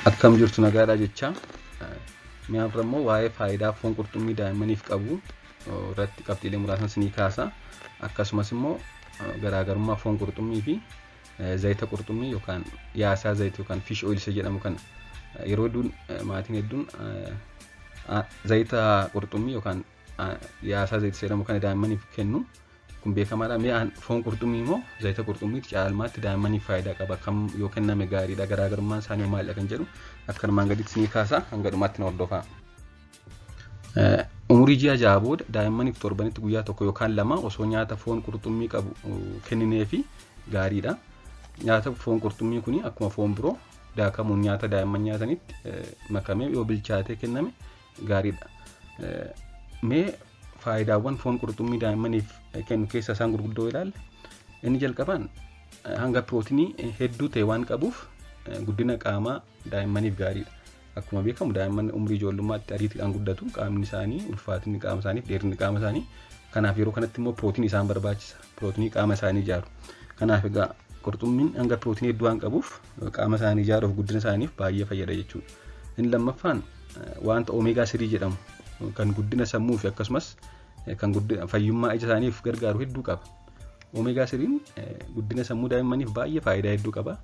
Akkam jirtu nagaadha jecha. Mi'aaf immoo waa'ee faayidaa foon qurxummii daa'immaniif qabu irratti qabxiilee muraasni isinii kaasa. Akkasumas immoo garaagarummaa foon qurxummii fi zayita qurxummii yookaan yaasaa zayita yookaan fish oil jedhamu kana yeroo hedduun maatiin hedduun zayita qurxummii yookaan yaasaa zayita jedhamu kana daa'immaniif kennu. Kun beekamaadha. Mi'aan foon qurxummii immoo zayita qurxummiitti caalmaatti daa'immaniif faayidaa qaba. Kam yoo kenname gaariidha. Garaagarummaan isaanii maalidha kan jedhu akka armaan gaditti isinii kaasa. Hanga dhumaatti na hordofaa. Umurii ji'a 6 booda daa'immaniif torbanitti guyyaa tokko yookaan 2 osoo nyaata foon qurxummii qabu kennineefi gaariidha. Nyaata foon qurxummii kuni akkuma foon biroo daakamuun nyaata daa'imman nyaatanitti makamee yoo bilchaatee kenname gaariidha. Mee faayidaawwan foon qurxummii daa'immaniif kennu keessa isaan gurguddoo ilaalle, inni jalqabaan hanga pirootinii hedduu ta'e waan qabuuf guddina qaamaa daa'immaniif gaariidha. Akkuma beekamu daa'imman umrii ijoollummaatti ariitiidhaan guddatu, qaamni isaanii, ulfaatinni qaama isaanii, dheerinni qaama isaanii. Kanaaf yeroo kanatti immoo pirootinii isaan barbaachisa. Pirootinii qaama isaanii ijaaru. Kanaaf egaa qurxummiin hanga pirootinii hedduu waan qabuuf qaama isaanii ijaaruuf guddina isaaniif baay'ee fayyada jechuudha. Inni lammaffaan wanta omeegaa 3 jedhamu kan guddina sammuu fi akkasumas kan guddina fayyummaa ija isaaniif gargaaru hedduu qaba. Omeegaa 3 guddina sammuu daa'immaniif baay'ee faayidaa hedduu qaba.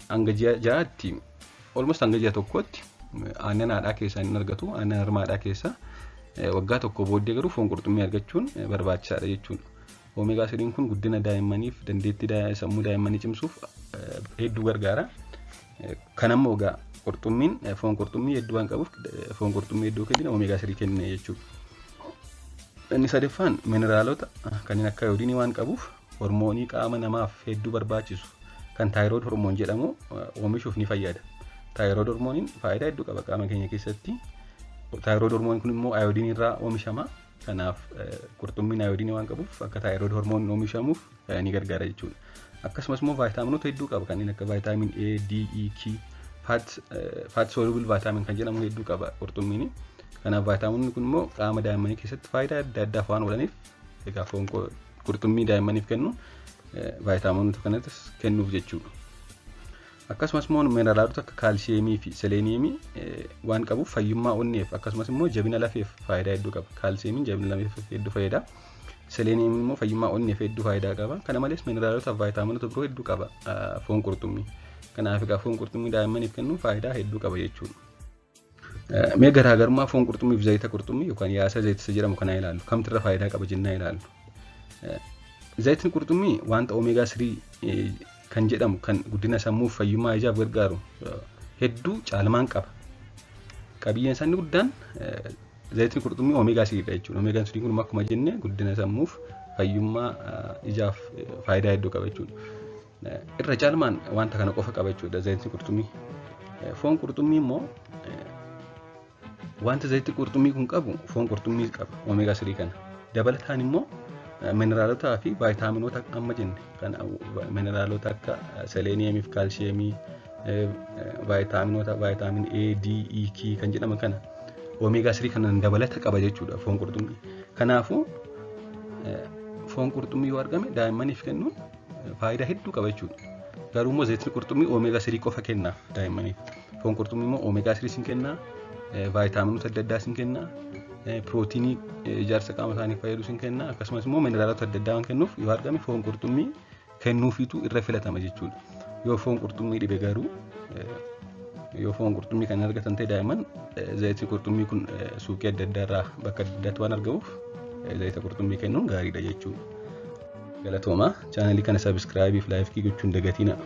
Hanga ji'a 6tti almost hanga ji'a 1tti aannan haadhaa keessaa hin argatu. Aannan harma haadhaa keessaa waggaa tokko booddee garuu foon qurxummii argachuun barbaachisaadha jechuudha. Omeegaa 3 kun guddina daa'immaniif dandeettii sammuu daa'immanii cimsuuf hedduu gargaara. Kanammoo egaa qurxummiin foon qurxummii hedduu waan qabuuf foon qurxummii hedduu kennina omeegaa 3 kennina jechuudha. Inni sadaffaan mineraalota kanneen akka ayoodiinii waan qabuuf hormoonii qaama namaaf hedduu barbaachisu kan taayirood hormoon jedhamu oomishuuf ni fayyada. Taayirood hormooniin faayidaa hedduu qaba qaama keenya keessatti. Taayirood hormooniin kun immoo ayoodiinii irraa oomishama. Kanaaf qurxummiin ayoodiinii waan qabuuf akka taayirood hormooniin oomishamuuf ni gargaara jechuudha. Akkasumas immoo vaayitaaminota hedduu qaba kanneen akka vaayitaamin A, D, E, K, fat soluble vitamin kan jedhamu hedduu qaba qurxummiin. Kanaaf vaayitaaminonni kun immoo qaama daa'immanii keessatti faayidaa adda addaaf waan oolaniif egaa foon qurxummii daa'immaniif kennu vaayitaaminota kanatis kennuuf jechuudha. Akkasumas immoo mineraalota akka kaalsiyeemii fi seleeniyeemii waan qabuuf fayyummaa onneef akkasumas immoo jabina lafeef faayidaa hedduu qaba. Kaalsiyeemiin jabina lafeef hedduu fayyada. Seleeniyeemiin immoo fayyummaa onneef hedduu faayidaa qaba. Kana malees mineraalota fi vaayitaaminota biroo hedduu qaba foon qurxummii. Kanaaf egaa foon qurxummii daa'immaniif kennu faayidaa hedduu qaba jechuudha. Mee garaagarummaa foon qurxummii fi zayita qurxummii yookaan yaasa zayita jedhamu kana ilaallu. Kamtirra faayidaa qaba jennee ilaallu. Zayitni qurxummii wanta omeegaa 3 kan jedhamu kan guddina sammuu fi fayyummaa ijaaf gargaaru hedduu caalmaan qaba. Qabiyyeen isaanii guddaan zayitni qurxummii omeegaa 3dha jechuudha. Omeegaan 3 kun akkuma jenne guddina sammuu fi fayyummaa ijaaf faayidaa hedduu qaba jechuudha. Irra caalmaan wanta kana qofa qaba jechuudha zayitni qurxummii. Foon qurxummii immoo wanta zayitni qurxummii kun qabu foon qurxummii qaba omeegaa 3 kana. Dabalataan immoo mineraalota fi vaayitaaminota amma jenne kan mineraalota akka seleeniyeemii fi kaalsiyeemii vaayitaaminota vaayitaamin A, D, E, K kan jedhaman kana omeegaa 3 kanan dabalata qaba jechuudha foon qurxummii. Kanaafuu foon qurxummii yoo argame daa'immaniif kennuun faayidaa hedduu qaba jechuudha. Garuu immoo zayitni qurxummii omeegaa 3 qofa kenna daa'immaniif. Foon qurxummii immoo omeegaa 3 sin kenna, vaayitaaminota adda addaa sin kenna, pirootinii ijaarsa qaama isaaniif fayyadu sin kenna, akkasumas immoo mineraalota adda addaa waan kennuuf yoo argame foon qurxummii kennuufiitu irra filatama jechuudha. Yoo foon qurxummii dhibe garuu yoo foon qurxummii kan argatan ta'e daa'imman zayitni qurxummii kun suuqii adda addaa irraa bakka adda addaatti waan argamuuf zayita qurxummii kennuun gaariidha jechuudha. Galatoomaa chaanalii kana sabiskiraayibii fi laayikii gochuun dagatinaa.